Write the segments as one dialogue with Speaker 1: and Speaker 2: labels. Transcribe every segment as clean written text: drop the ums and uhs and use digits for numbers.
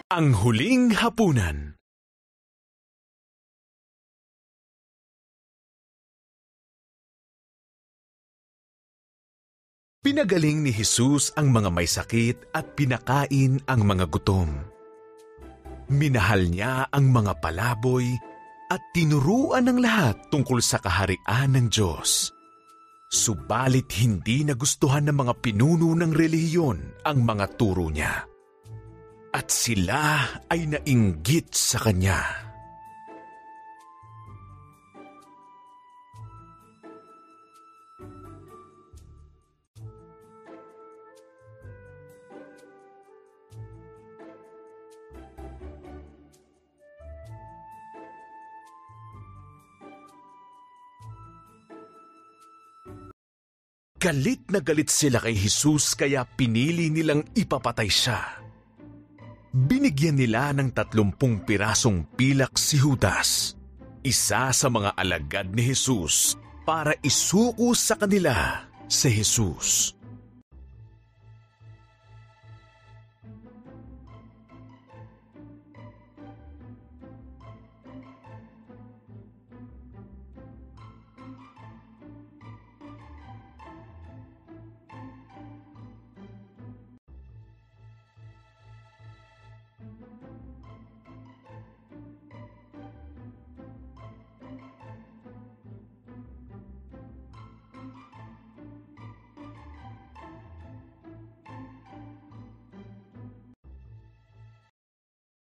Speaker 1: Ang huling hapunan. Pinagaling ni Jesus ang mga may sakit at pinakain ang mga gutom. Minahal niya ang mga palaboy at tinuruan ng lahat tungkol sa kaharian ng Diyos. Subalit hindi nagustuhan ng mga pinuno ng relihiyon ang mga turo niya. At sila ay nainggit sa kanya. Galit na galit sila kay Jesus kaya pinili nilang ipapatay siya. Binigyan nila ng 30 pirasong pilak si Judas, isa sa mga alagad ni Jesus, para isuko sa kanila si Jesus.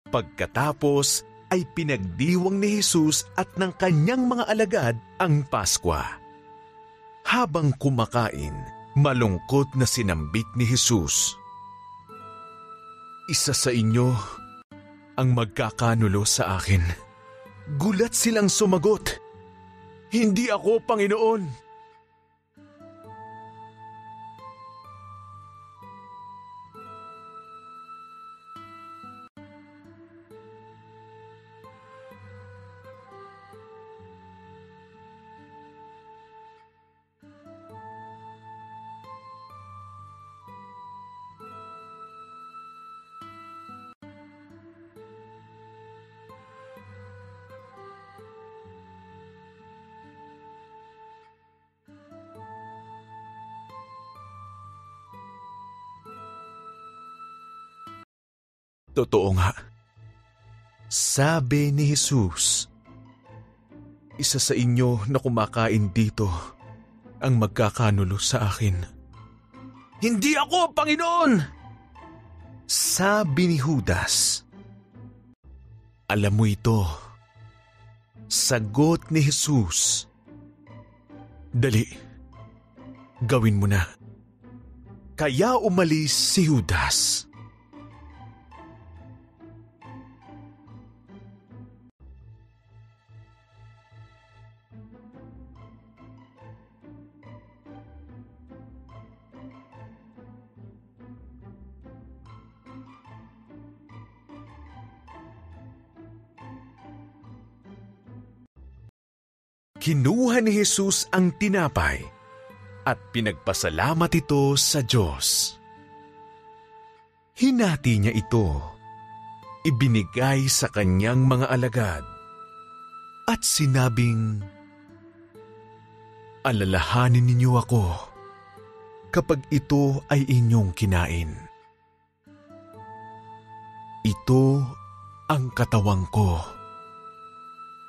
Speaker 1: Pagkatapos ay pinagdiwang ni Jesus at ng kanyang mga alagad ang Paskwa. Habang kumakain, malungkot na sinambit ni Jesus. Isa sa inyo ang magkakanulo sa akin. Gulat silang sumagot, "Hindi ako, Panginoon." Totoo nga. Sabi ni Jesus, isa sa inyo na kumakain dito ang magkakanulo sa akin. "Hindi ako, Panginoon!" Sabi ni Judas. Alam mo ito. Sagot ni Jesus. Dali, gawin mo na. Kaya umalis si Judas. Kinuha ni Jesus ang tinapay at pinagpasalamat ito sa Diyos. Hinati niya ito, ibinigay sa kanyang mga alagad, at sinabing, "Alalahanin ninyo ako kapag ito ay inyong kinain. Ito ang katawang ko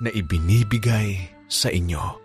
Speaker 1: na ibinibigay sa inyo."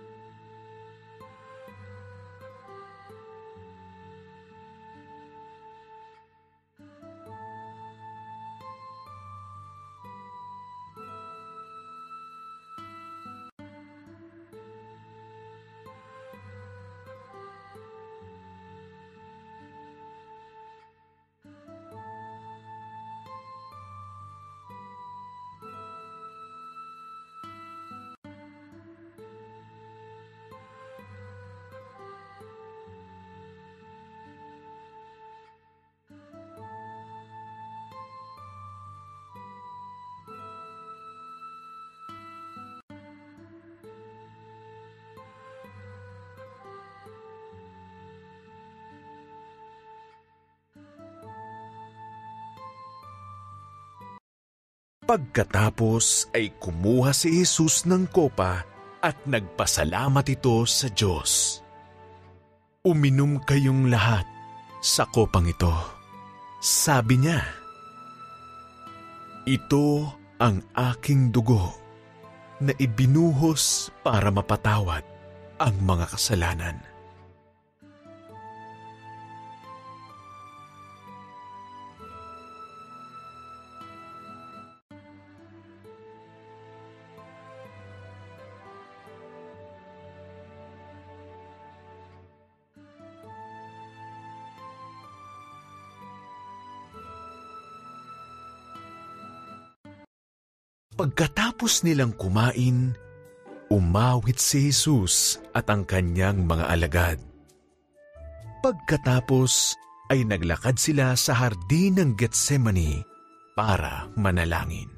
Speaker 1: Pagkatapos ay kumuha si Jesus ng kopa at nagpasalamat ito sa Diyos. Uminom kayong lahat sa kopang ito. Sabi niya, ito ang aking dugo na ibinuhos para mapatawad ang mga kasalanan. Pagkatapos nilang kumain, umawit si Jesus at ang kanyang mga alagad. Pagkatapos ay naglakad sila sa hardin ng Getsemani para manalangin.